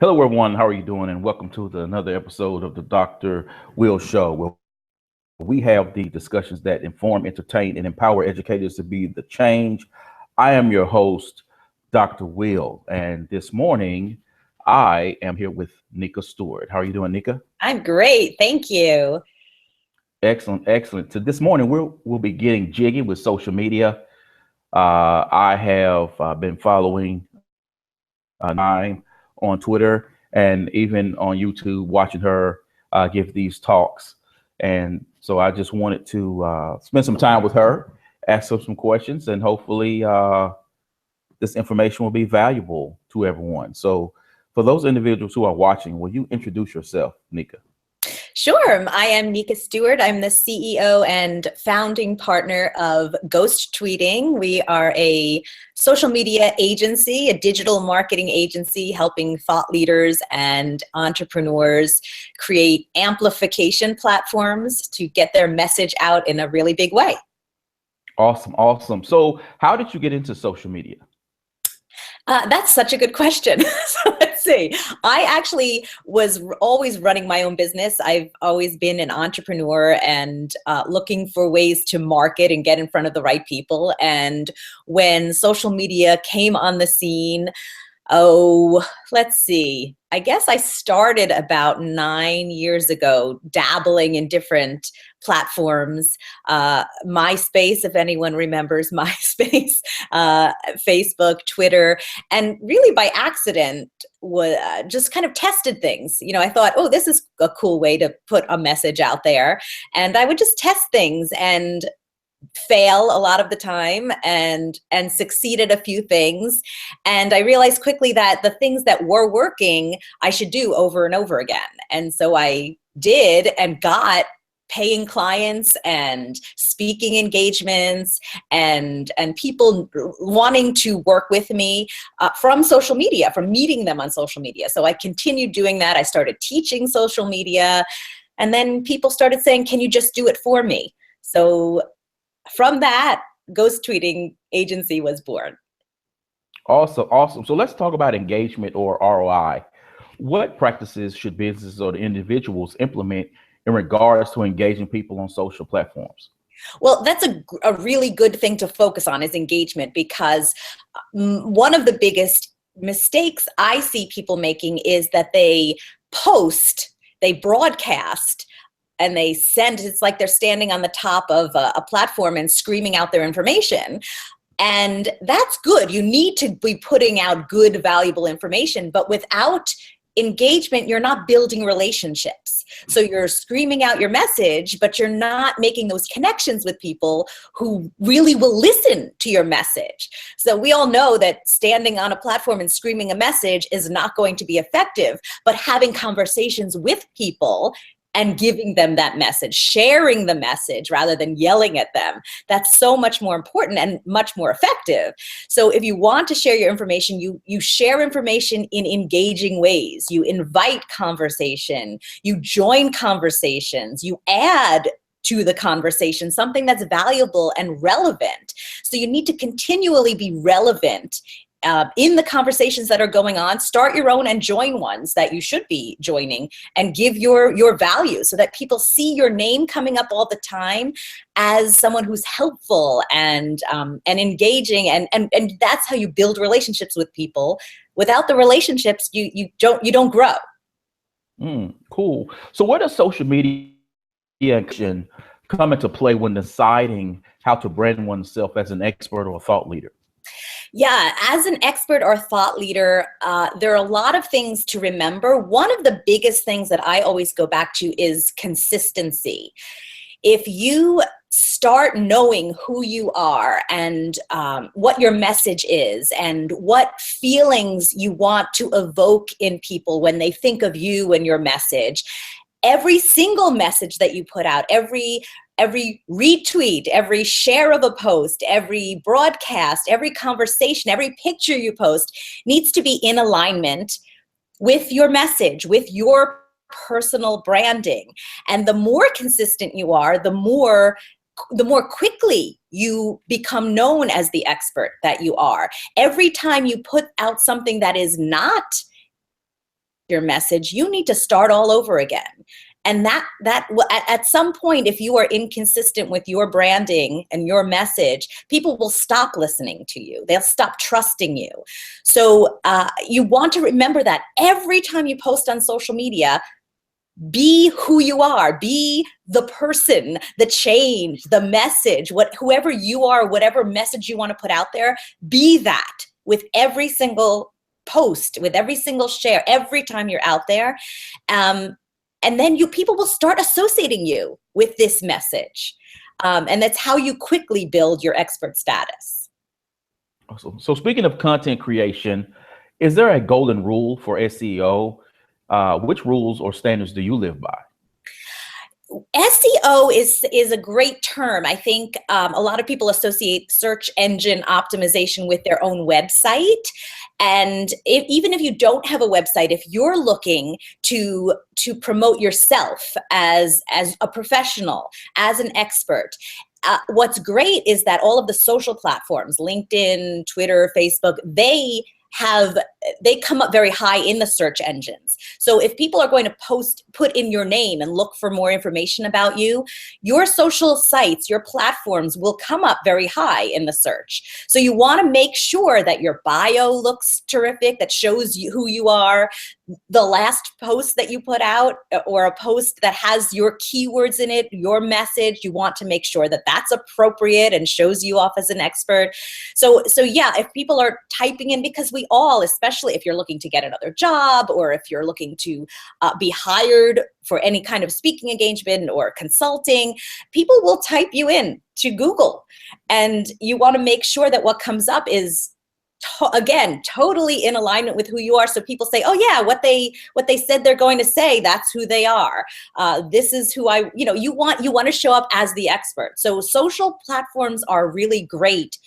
Hello, everyone. How are you doing? And welcome to another episode of the Dr. Will Show, where we have the discussions that inform, entertain, and empower educators to be the change. I am your host, Dr. Will, and this morning I am here with Nika Stewart. How are you doing, Nika? I'm great. Thank you. Excellent, excellent. So this morning we'll be getting jiggy with social media. I have been following Nine on Twitter and even on YouTube, watching her give these talks. And so I just wanted to spend some time with her, ask her some questions, and hopefully this information will be valuable to everyone. So for those individuals who are watching, will you introduce yourself, Nika? Sure. I am Nika Stewart. I'm the CEO and founding partner of Ghost Tweeting. We are a social media agency, a digital marketing agency helping thought leaders and entrepreneurs create amplification platforms to get their message out in a really big way. Awesome, awesome. So how did you get into social media? That's such a good question. So let's see. I actually was always running my own business. I've always been an entrepreneur and looking for ways to market and get in front of the right people. And when social media came on the scene, let's see. I guess I started about 9 years ago, dabbling in different platforms. MySpace, if anyone remembers MySpace, Facebook, Twitter, and really by accident, just kind of tested things. I thought, oh, this is a cool way to put a message out there. And I would just test things and fail a lot of the time and succeed at a few things. And I realized quickly that the things that were working, I should do over and over again. And so I did and got paying clients and speaking engagements and people wanting to work with me from social media, from meeting them on social media. So I continued doing that. I started teaching social media, and then people started saying, can you just do it for me? So from that, Ghost Tweeting Agency was born. Awesome, awesome. So let's talk about engagement or ROI. What practices should businesses or the individuals implement in regards to engaging people on social platforms? Well, that's a really good thing to focus on is engagement, because one of the biggest mistakes I see people making is that they post, they broadcast, and they send, it's like they're standing on the top of a platform and screaming out their information. And that's good. You need to be putting out good, valuable information, but without engagement, you're not building relationships. So you're screaming out your message, but you're not making those connections with people who really will listen to your message. So we all know that standing on a platform and screaming a message is not going to be effective, but having conversations with people and giving them that message, sharing the message rather than yelling at them. That's so much more important and much more effective. So if you want to share your information, you share information in engaging ways. You invite conversation, you join conversations, you add to the conversation something that's valuable and relevant. So you need to continually be relevant in the conversations that are going on. Start your own and join ones that you should be joining, and give your value so that people see your name coming up all the time as someone who's helpful and engaging, and that's how you build relationships with people. Without the relationships, you don't grow. Cool. So where does social media action come into play when deciding how to brand oneself as an expert or a thought leader? Yeah, as an expert or thought leader, there are a lot of things to remember. One of the biggest things that I always go back to is consistency. If you start knowing who you are and what your message is and what feelings you want to evoke in people when they think of you and your message, every single message that you put out, every retweet, every share of a post, every broadcast, every conversation, every picture you post needs to be in alignment with your message, with your personal branding. And the more consistent you are, the more quickly you become known as the expert that you are. Every time you put out something that is not your message, you need to start all over again. And at some point, if you are inconsistent with your branding and your message, people will stop listening to you. They'll stop trusting you. So you want to remember that every time you post on social media, be who you are, be the person, the change, the message, whoever you are, whatever message you want to put out there, be that with every single post, with every single share, every time you're out there. And then people will start associating you with this message. And that's how you quickly build your expert status. Awesome. So speaking of content creation, is there a golden rule for SEO? Which rules or standards do you live by? SEO is a great term. I think a lot of people associate search engine optimization with their own website. And even if you don't have a website, if you're looking to promote yourself as a professional, as an expert, what's great is that all of the social platforms, LinkedIn, Twitter, Facebook, they come up very high in the search engines. So if people are going to put in your name and look for more information about you, your social sites, your platforms will come up very high in the search. So you want to make sure that your bio looks terrific, that shows you who you are. The last post that you put out, or a post that has your keywords in it, your message, you want to make sure that that's appropriate and shows you off as an expert. So yeah, if people are typing in, because we all, especially if you're looking to get another job, or if you're looking to be hired for any kind of speaking engagement or consulting, people will type you in to Google, and you want to make sure that what comes up is again, totally in alignment with who you are. So people say, oh yeah, what they said they're going to say, that's who they are. This is who you want to show up as the expert. So social platforms are really great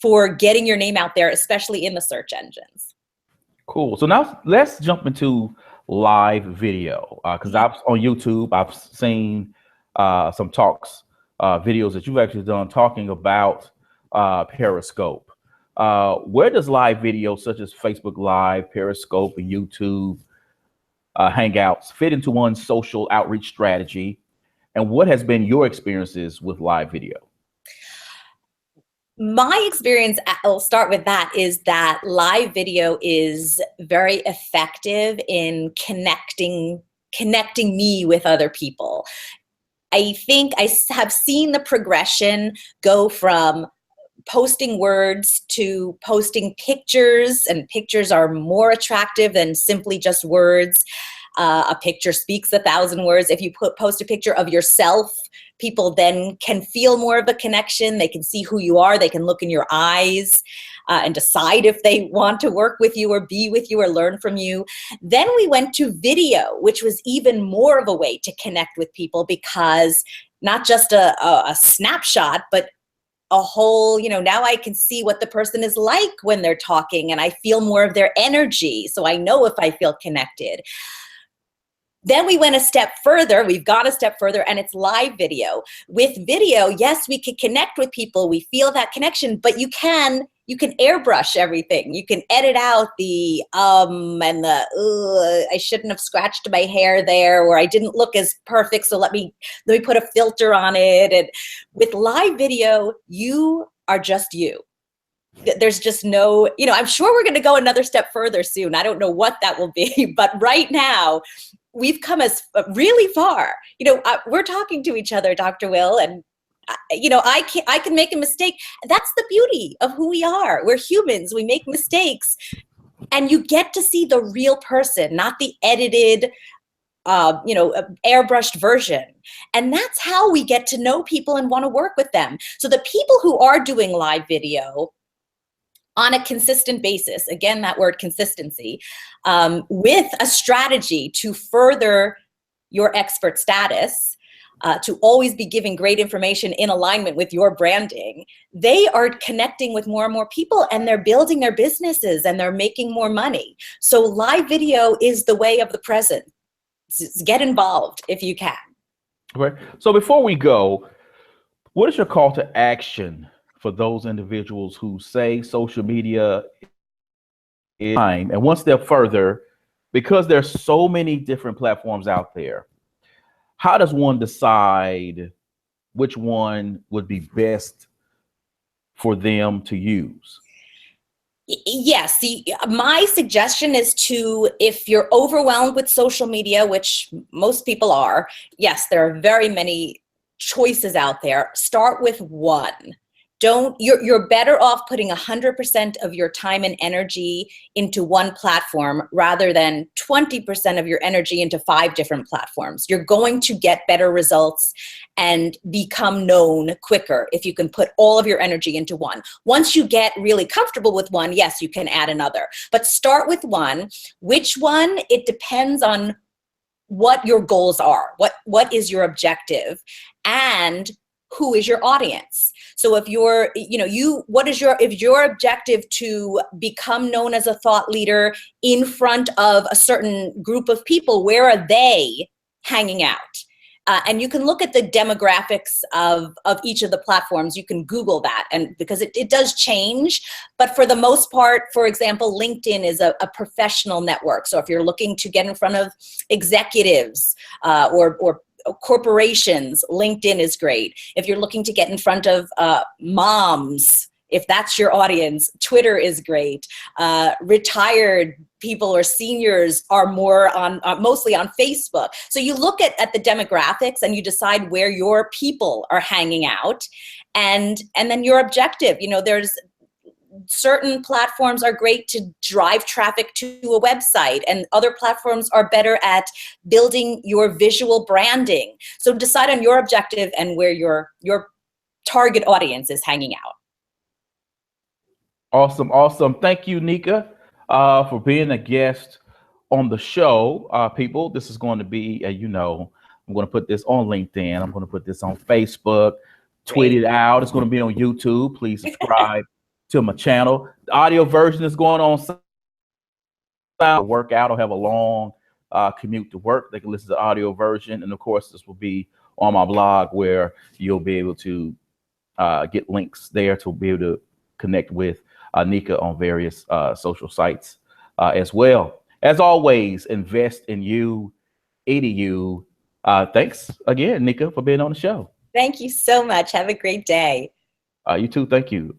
for getting your name out there, especially in the search engines. Cool. So now let's jump into live video. Cause on YouTube, I've seen some talks, videos that you've actually done talking about Periscope. Where does live video such as Facebook Live, Periscope, and YouTube Hangouts fit into one's social outreach strategy? And what has been your experiences with live video? My experience, I'll start with that, is that live video is very effective in connecting me with other people. I think I have seen the progression go from posting words to posting pictures, and pictures are more attractive than simply just words. A picture speaks 1,000 words. If you post a picture of yourself, people then can feel more of a connection. They can see who you are. They can look in your eyes and decide if they want to work with you or be with you or learn from you. Then we went to video, which was even more of a way to connect with people, because not just a snapshot, but a whole, now I can see what the person is like when they're talking, and I feel more of their energy. So I know if I feel connected. Then we went a step further. We've gone a step further, and it's live video. With video, yes, we can connect with people. We feel that connection, but you can airbrush everything. You can edit out the and the I shouldn't have scratched my hair there, or I didn't look as perfect, so let me put a filter on it. And with live video, you are just you. There's just no, I'm sure we're going to go another step further soon. I don't know what that will be, but right now we've come really far. We're talking to each other, Dr. Will, and I can make a mistake. That's the beauty of who we are. We're humans. We make mistakes, and you get to see the real person, not the edited, airbrushed version. And that's how we get to know people and want to work with them. So the people who are doing live video on a consistent basis, again, that word consistency, with a strategy to further your expert status, to always be giving great information in alignment with your branding, they are connecting with more and more people, and they're building their businesses, and they're making more money. So live video is the way of the present. Get involved if you can. Okay. So before we go, what is your call to action for those individuals who say social media is time, and one step further, because there's so many different platforms out there, how does one decide which one would be best for them to use? Yes, my suggestion is to, if you're overwhelmed with social media, which most people are, yes, there are very many choices out there. Start with one. You're better off putting 100% of your time and energy into one platform rather than 20% of your energy into 5 different platforms. You're going to get better results and become known quicker if you can put all of your energy into one. Once you get really comfortable with one, yes, you can add another. But start with one. Which one? It depends on what your goals are. What is your objective? And who is your audience? So if if your objective to become known as a thought leader in front of a certain group of people, where are they hanging out? And you can look at the demographics of each of the platforms. You can Google that, and because it does change. But for the most part, for example, LinkedIn is a professional network. So if you're looking to get in front of executives or corporations, LinkedIn is great. If you're looking to get in front of moms, if that's your audience, Twitter is great. Retired people or seniors are more on mostly on Facebook. So you look at the demographics and you decide where your people are hanging out, and then your objective. There's certain platforms are great to drive traffic to a website, and other platforms are better at building your visual branding. So decide on your objective and where your target audience is hanging out. Awesome. Thank you, Nika, for being a guest on the show. People, this is going to be, I'm going to put this on LinkedIn. I'm going to put this on Facebook, tweet it out. It's going to be on YouTube. Please subscribe to my channel. The audio version is going on work out or have a long commute to work. They can listen to the audio version. And of course, this will be on my blog, where you'll be able to get links there to be able to connect with Nika on various social sites as well. As always, invest in you, EDU. Thanks again, Nika, for being on the show. Thank you so much. Have a great day. You too. Thank you.